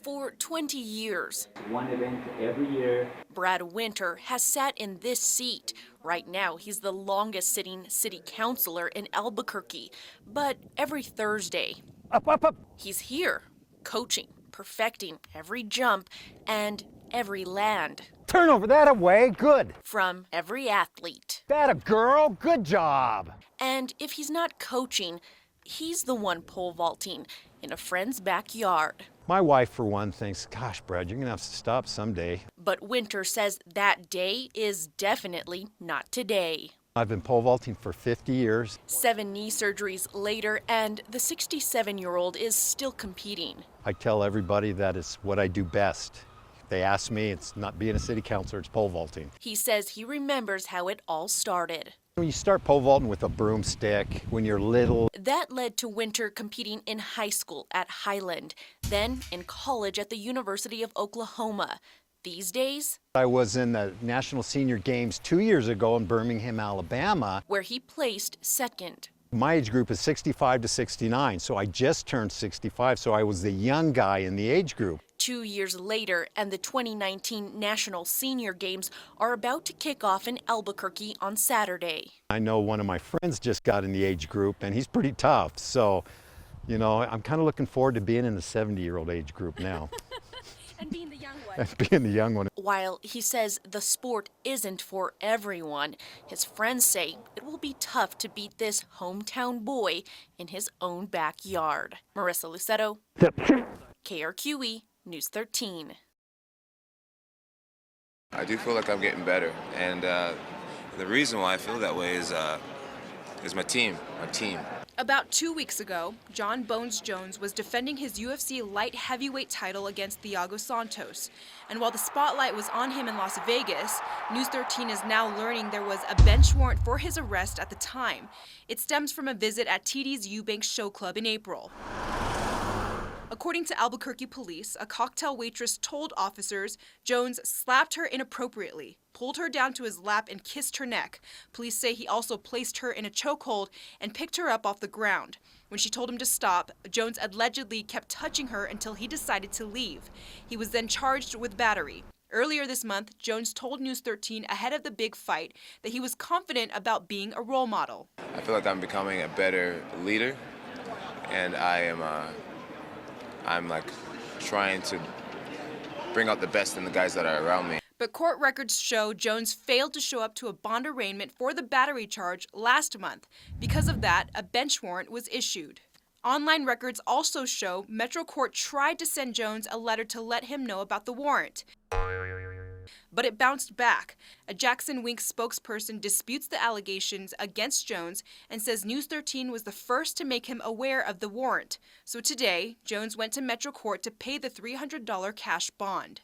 For 20 years, one event every year. Brad Winter has sat in this seat. Right now, he's the longest sitting city councilor in Albuquerque. But every Thursday, he's here, coaching, perfecting every jump and every land. Turnover, that away, good. From every athlete. That a girl, good job. And if he's not coaching, he's the one pole vaulting in a friend's backyard. My wife, for one, thinks, gosh, Brad, you're going to have to stop someday. But Winter says that day is definitely not today. I've been pole vaulting for 50 years. 7 knee surgeries later, and the 67-year-old is still competing. I tell everybody that it's what I do best. If they ask me, it's not being a city councilor, it's pole vaulting. He says he remembers how it all started. When you start pole vaulting with a broomstick when you're little. That led to Winter competing in high school at Highland, then in college at the University of Oklahoma. These days, I was in the National Senior Games 2 years ago in Birmingham, Alabama, where he placed second. My age group is 65 to 69, so I just turned 65, so I was the young guy in the age group. 2 years later, and the 2019 National Senior Games are about to kick off in Albuquerque on Saturday. I know one of my friends just got in the age group, and he's pretty tough, so, you know, I'm kind of looking forward to being in the 70-year-old age group now. And being the young one. And being the young one. While he says the sport isn't for everyone, his friends say it will be tough to beat this hometown boy in his own backyard. Marissa Lucetto, KRQE News 13. I do feel like I'm getting better, and the reason why I feel that way is my team. About 2 weeks ago, John Bones Jones was defending his UFC light heavyweight title against Thiago Santos. And while the spotlight was on him in Las Vegas, News 13 is now learning there was a bench warrant for his arrest at the time. It stems from a visit at TD's Eubanks Show Club in April. According to Albuquerque police, a cocktail waitress told officers Jones slapped her inappropriately, pulled her down to his lap, and kissed her neck. Police say he also placed her in a chokehold and picked her up off the ground. When she told him to stop, Jones allegedly kept touching her until he decided to leave. He was then charged with battery. Earlier this month, Jones told News 13 ahead of the big fight that he was confident about being a role model. I feel like I'm becoming a better leader, and I'm like trying to bring out the best in the guys that are around me. But court records show Jones failed to show up to a bond arraignment for the battery charge last month. Because of that, a bench warrant was issued. Online records also show Metro Court tried to send Jones a letter to let him know about the warrant, but it bounced back. A Jackson Wink spokesperson disputes the allegations against Jones and says News 13 was the first to make him aware of the warrant. So today, Jones went to Metro Court to pay the $300 cash bond.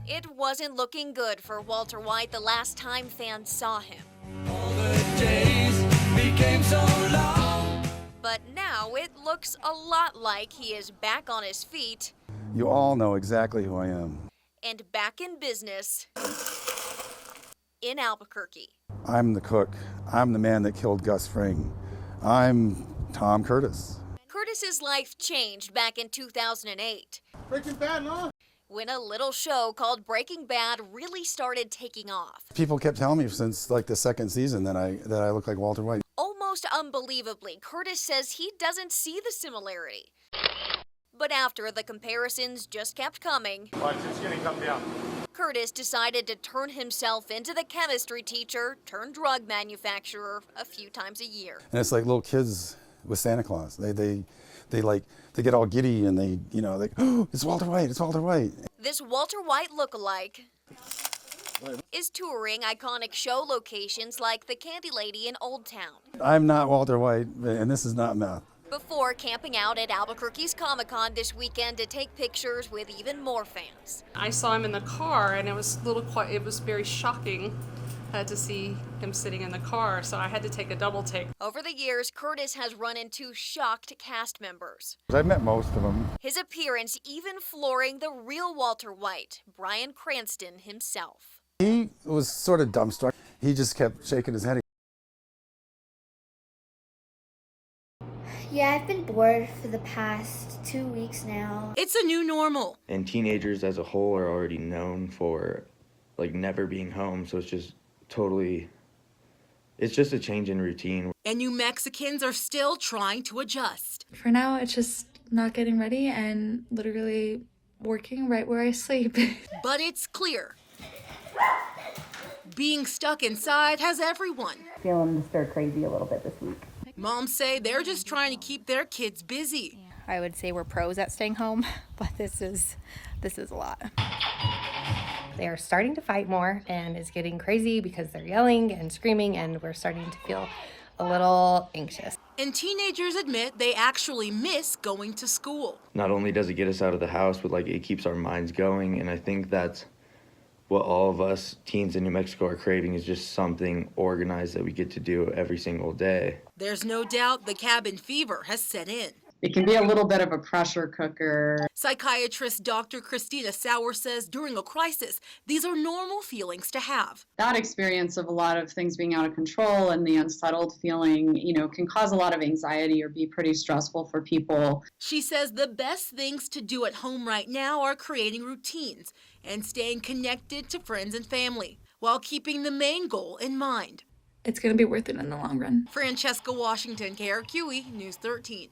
It wasn't looking good for Walter White the last time fans saw him. All the days became so long. But now it looks a lot like he is back on his feet. You all know exactly who I am. And back in business in Albuquerque. I'm the cook. I'm the man that killed Gus Fring. I'm Tom Curtis. Curtis's life changed back in 2008. Breaking Bad, huh? When a little show called Breaking Bad really started taking off. People kept telling me since like the second season that I look like Walter White. Almost unbelievably, Curtis says he doesn't see the similarity. But after the comparisons just kept coming, Watch, it's gonna come down. Curtis decided to turn himself into the chemistry teacher turned drug manufacturer a few times a year. And it's like little kids with Santa Claus. They get all giddy and oh, it's Walter White, it's Walter White. This Walter White lookalike is touring iconic show locations like the Candy Lady in Old Town. I'm not Walter White, and this is not meth. Before camping out at Albuquerque's Comic-Con this weekend to take pictures with even more fans. I saw him in the car, and it was very shocking to see him sitting in the car, so I had to take a double take. Over the years, Curtis has run into shocked cast members. I've met most of them. His appearance even flooring the real Walter White, Bryan Cranston himself. He was sort of dumbstruck. He just kept shaking his head. Yeah, I've been bored for the past 2 weeks now. It's a new normal. And teenagers as a whole are already known for like never being home, so it's just a change in routine. And New Mexicans are still trying to adjust. For now, it's just not getting ready and literally working right where I sleep. But it's clear. Being stuck inside has everyone. Feeling stir crazy a little bit this week. Moms say they're just trying to keep their kids busy. I would say we're pros at staying home, but this is a lot. They are starting to fight more, and it's getting crazy because they're yelling and screaming, and we're starting to feel a little anxious. And teenagers admit they actually miss going to school. Not only does it get us out of the house, but like it keeps our minds going, and I think that's what all of us teens in New Mexico are craving, is just something organized that we get to do every single day. There's no doubt the cabin fever has set in. It can be a little bit of a pressure cooker. Psychiatrist Dr. Christina Sauer says during a crisis, these are normal feelings to have. That experience of a lot of things being out of control and the unsettled feeling, can cause a lot of anxiety or be pretty stressful for people. She says the best things to do at home right now are creating routines and staying connected to friends and family while keeping the main goal in mind. It's going to be worth it in the long run. Francesca Washington, KRQE News 13.